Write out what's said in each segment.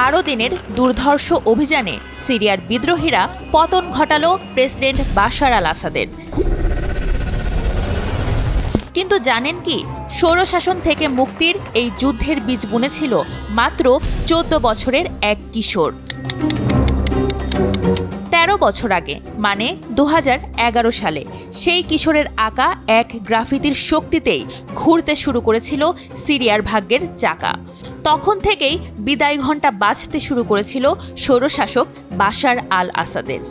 12 দিনের দুর্ধর্ষ অভিযানে সিরিয়ার বিদ্রোহীরা পতন ঘটালো প্রেসিডেন্ট বাশার আল আসাদের। কিন্তু জানেন কি, স্বৈরশাসন থেকে মুক্তির এই যুদ্ধের বীজ বুনেছিল মাত্র 14 বছরের এক কিশোর। 13 বছর আগে, মানে 2011 সালে সেই কিশোরের আঁকা এক গ্রাফিতির শক্তিতেই ঘুরতে শুরু করেছিল সিরিয়ার ভাগ্যের চাকা। তখন থেকেই বিদায় ঘণ্টা বাজতে শুরু করেছিল স্বৈরশাসক বাশার আল আসাদের।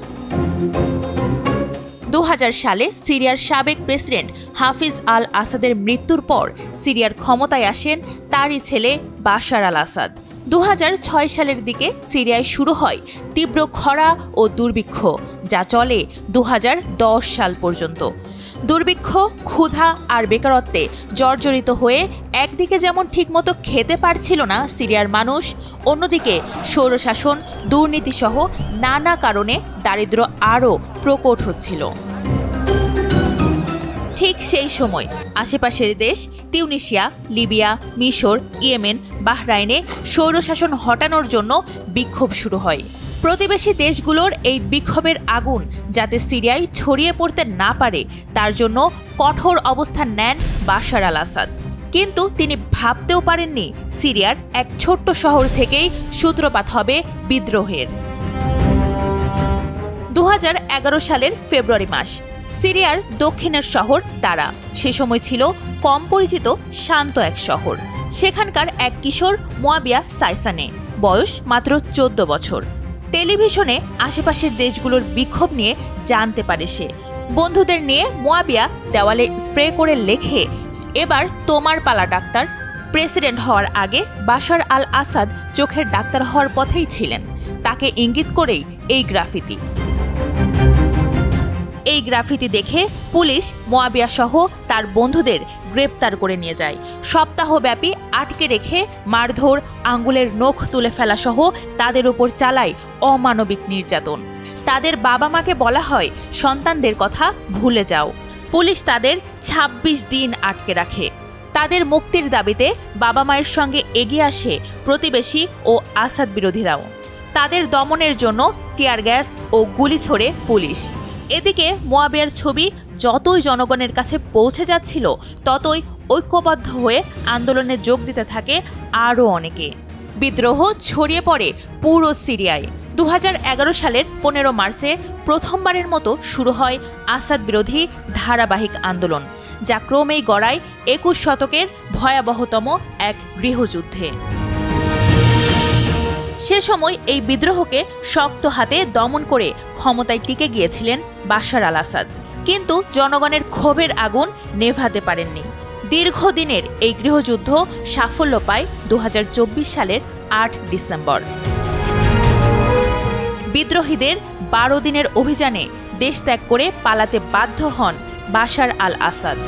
2000 সালে সিরিয়ার সাবেক প্রেসিডেন্ট হাফিজ আল আসাদের মৃত্যুর পর সিরিয়ার ক্ষমতায় আসেন তারই ছেলে বাশার আল আসাদ। 2006 সালের দিকে সিরিয়ায় শুরু হয় তীব্র খরা ও দুর্ভিক্ষ, যা চলে 2010 সাল পর্যন্ত। দুর্ভিক্ষ, ক্ষুধা আর বেকারত্বে জর্জরিত হয়ে একদিকে যেমন ঠিকমতো খেতে পারছিল না সিরিয়ার মানুষ, অন্যদিকে স্বৈরশাসন, দুর্নীতিসহ নানা কারণে দারিদ্র্য আরও প্রকট হচ্ছিল। ঠিক সেই সময় আশেপাশের দেশ তিউনিসিয়া, লিবিয়া, মিশর, ইয়েমেন, বাহরাইনে স্বৈরশাসন হটানোর জন্য বিক্ষোভ শুরু হয়। প্রতিবেশী দেশগুলোর এই বিক্ষোভের আগুন যাতে সিরিয়ায় ছড়িয়ে পড়তে না পারে তার জন্য কঠোর অবস্থান নেন বাশার আল আসাদ। কিন্তু তিনি ভাবতেও পারেননি সিরিয়ার এক ছোট্ট শহর থেকেই সূত্রপাত হবে বিদ্রোহের। 2011 সালের ফেব্রুয়ারি মাস, সিরিয়ার দক্ষিণের শহর দারা সে সময় ছিল কম পরিচিত শান্ত এক শহর। সেখানকার এক কিশোর মুয়াবিয়া সাইসানে, বয়স মাত্র 14 বছর। টেলিভিশনে আশেপাশের দেশগুলোর বিক্ষোভ নিয়ে জানতে পারে সে। বন্ধুদের নিয়ে মুয়াবিয়া দেওয়ালে স্প্রে করে লেখে, এবার তোমার পালা ডাক্তার। প্রেসিডেন্ট হওয়ার আগে বাশার আল আসাদ চোখের ডাক্তার হওয়ার পথেই ছিলেন। তাকে ইঙ্গিত করেই এই গ্রাফিতি। এই গ্রাফিতি দেখে পুলিশ মুয়াবিয়া সহ তার বন্ধুদের গ্রেপ্তার করে নিয়ে যায়। সপ্তাহব্যাপী আটকে রেখে মারধর, আঙ্গুলের নখ তুলে ফেলা সহ তাদের উপর চালায় অমানবিক নির্যাতন। তাদের বাবা মাকে বলা হয় সন্তানদের কথা ভুলে যাও। পুলিশ তাদের 26 দিন আটকে রাখে। তাদের মুক্তির দাবিতে বাবা মায়ের সঙ্গে এগিয়ে আসে প্রতিবেশী ও আসাদ বিরোধীরাও। তাদের দমনের জন্য টিয়ার গ্যাস ও গুলি ছোড়ে পুলিশ। এদিকে মুয়াবিয়ার ছবি যতই জনগণের কাছে পৌঁছে যাচ্ছিল, ততই ঐক্যবদ্ধ হয়ে আন্দোলনে যোগ দিতে থাকে আরও অনেকে। বিদ্রোহ ছড়িয়ে পড়ে পুরো সিরিয়ায়। 2011 সালের 15 মার্চে প্রথমবারের মতো শুরু হয় আসাদ বিরোধী ধারাবাহিক আন্দোলন, যা ক্রমেই গড়ায় 21 শতকের ভয়াবহতম এক গৃহযুদ্ধে। সে সময় এই বিদ্রোহকে শক্ত হাতে দমন করে ক্ষমতায় টিকে গিয়েছিলেন বাশার আল আসাদ, কিন্তু জনগণের ক্ষোভের আগুন নেভাতে পারেননি। দীর্ঘদিনের এই গৃহযুদ্ধ সাফল্য পায় 2024 সালের 8 ডিসেম্বর। বিদ্রোহীদের 12 দিনের অভিযানে দেশ ত্যাগ করে পালাতে বাধ্য হন বাশার আল আসাদ।